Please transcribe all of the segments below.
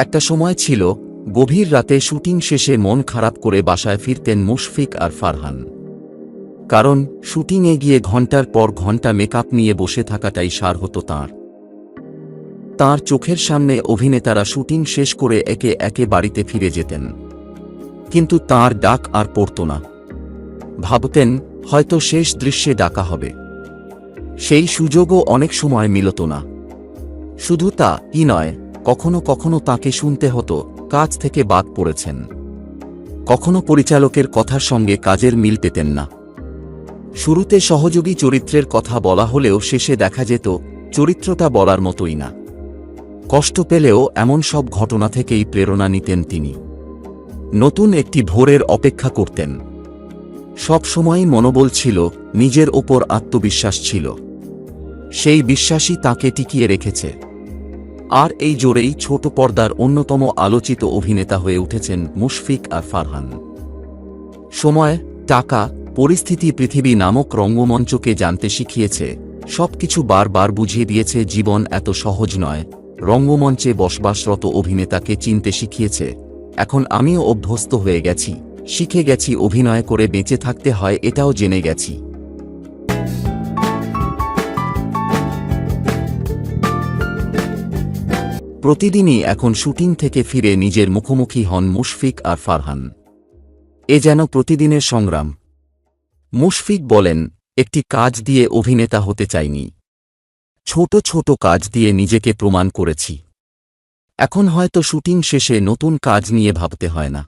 একটা সময় ছিল, গভীর রাতে শুটিং শেষে মন খারাপ করে বাসায় ফিরতেন মুশফিক আর ফারহান। কারণ শুটিংয়ে গিয়ে ঘণ্টার পর ঘণ্টা মেকআপ নিয়ে বসে থাকাটাই সার হতো তাঁর। তাঁর চোখের সামনে অভিনেতারা শুটিং শেষ করে একে একে বাড়িতে ফিরে যেতেন, কিন্তু তাঁর ডাক আর পড়ত না। ভাবতেন হয়তো শেষ দৃশ্যে ডাকা হবে। সেই সুযোগও অনেক সময় মিলত না। শুধু তা-ই নয়, কখনো কখনো তাঁকে শুনতে হতো কাজ থেকে বাদ পড়েছেন। কখনো পরিচালকের কথার সঙ্গে কাজের মিল পেতেন না। শুরুতে সহযোগী চরিত্রের কথা বলা হলেও শেষে দেখা যেত চরিত্রটা বলার মতোই না। কষ্ট পেলেও এমন সব ঘটনা থেকেই প্রেরণা নিতেন তিনি। নতুন একটি ভোরের অপেক্ষা করতেন। সব সময়ই মনোবল ছিল, নিজের ওপর আত্মবিশ্বাস ছিল। সেই বিশ্বাসই তাঁকে টিকিয়ে রেখেছে। আর এই জোরেই ছোট পর্দার অন্যতম আলোচিত অভিনেতা হয়ে উঠেছেন মুশফিক আর ফারহান। সময়, টাকা, পরিস্থিতি পৃথিবী নামক রঙ্গমঞ্চকে জানতে শিখিয়েছে। সবকিছু বারবার বুঝিয়ে দিয়েছে জীবন এত সহজ নয়। রঙ্গমঞ্চে বসবাসরত অভিনেতাকে চিনতে শিখিয়েছে। এখন আমিও অভ্যস্ত হয়ে গেছি, শিখে গেছি অভিনয় করে বেঁচে থাকতে হয়, এটাও জেনে গেছি। প্রতিদিনই এখন শুটিং থেকে ফিরে নিজের মুখোমুখি হন মুশফিক আর ফারহান। এ যেন প্রতিদিনের সংগ্রাম। মুশফিক বলেন, একটি কাজ দিয়ে অভিনেতা হতে চাইনি। ছোট ছোট কাজ দিয়ে নিজেকে প্রমাণ করেছি। এখন হয়তো শুটিং শেষে নতুন কাজ নিয়ে ভাবতে হয় না।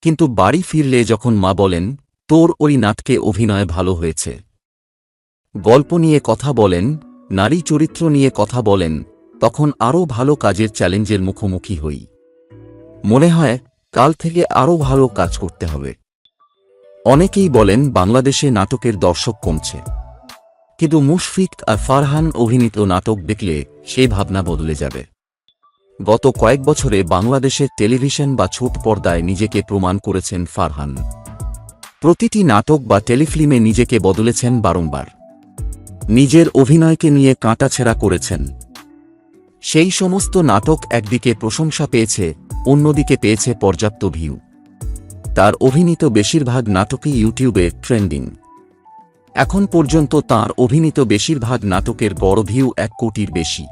কিন্তু বাড়ি ফিরলে যখন মা বলেন, তোর ওই নাটকে অভিনয় ভালো হয়েছে, গল্প নিয়ে কথা বলেন, নারী চরিত্র নিয়ে কথা বলেন, তখন আরও ভালো কাজের চ্যালেঞ্জের মুখোমুখি হই। মনে হয় কাল থেকে আরও ভালো কাজ করতে হবে। অনেকেই বলেন বাংলাদেশে নাটকের দর্শক কমছে, কিন্তু মুশফিক আর ফারহান অভিনীত নাটক দেখলে সেই ভাবনা বদলে যাবে। গত কয়েক বছরে বাংলাদেশের টেলিভিশন বা ছোট পর্দায় নিজেকে প্রমাণ করেছেন ফারহান। প্রতিটি নাটক বা টেলিফিল্মে নিজেকে বদলেছেন বারংবার। নিজের অভিনয়কে নিয়ে কাঁটাছেঁড়া করেছেন। সেই সমস্ত নাটক একদিকে প্রশংসা পেয়েছে, অন্যদিকে পেয়েছে পর্যাপ্ত ভিউ। তার অভিনীত বেশিরভাগ নাটকই ইউটিউবে ট্রেন্ডিং। এখন পর্যন্ত তাঁর অভিনীত বেশিরভাগ নাটকের গড় ভিউ 1 কোটির বেশি।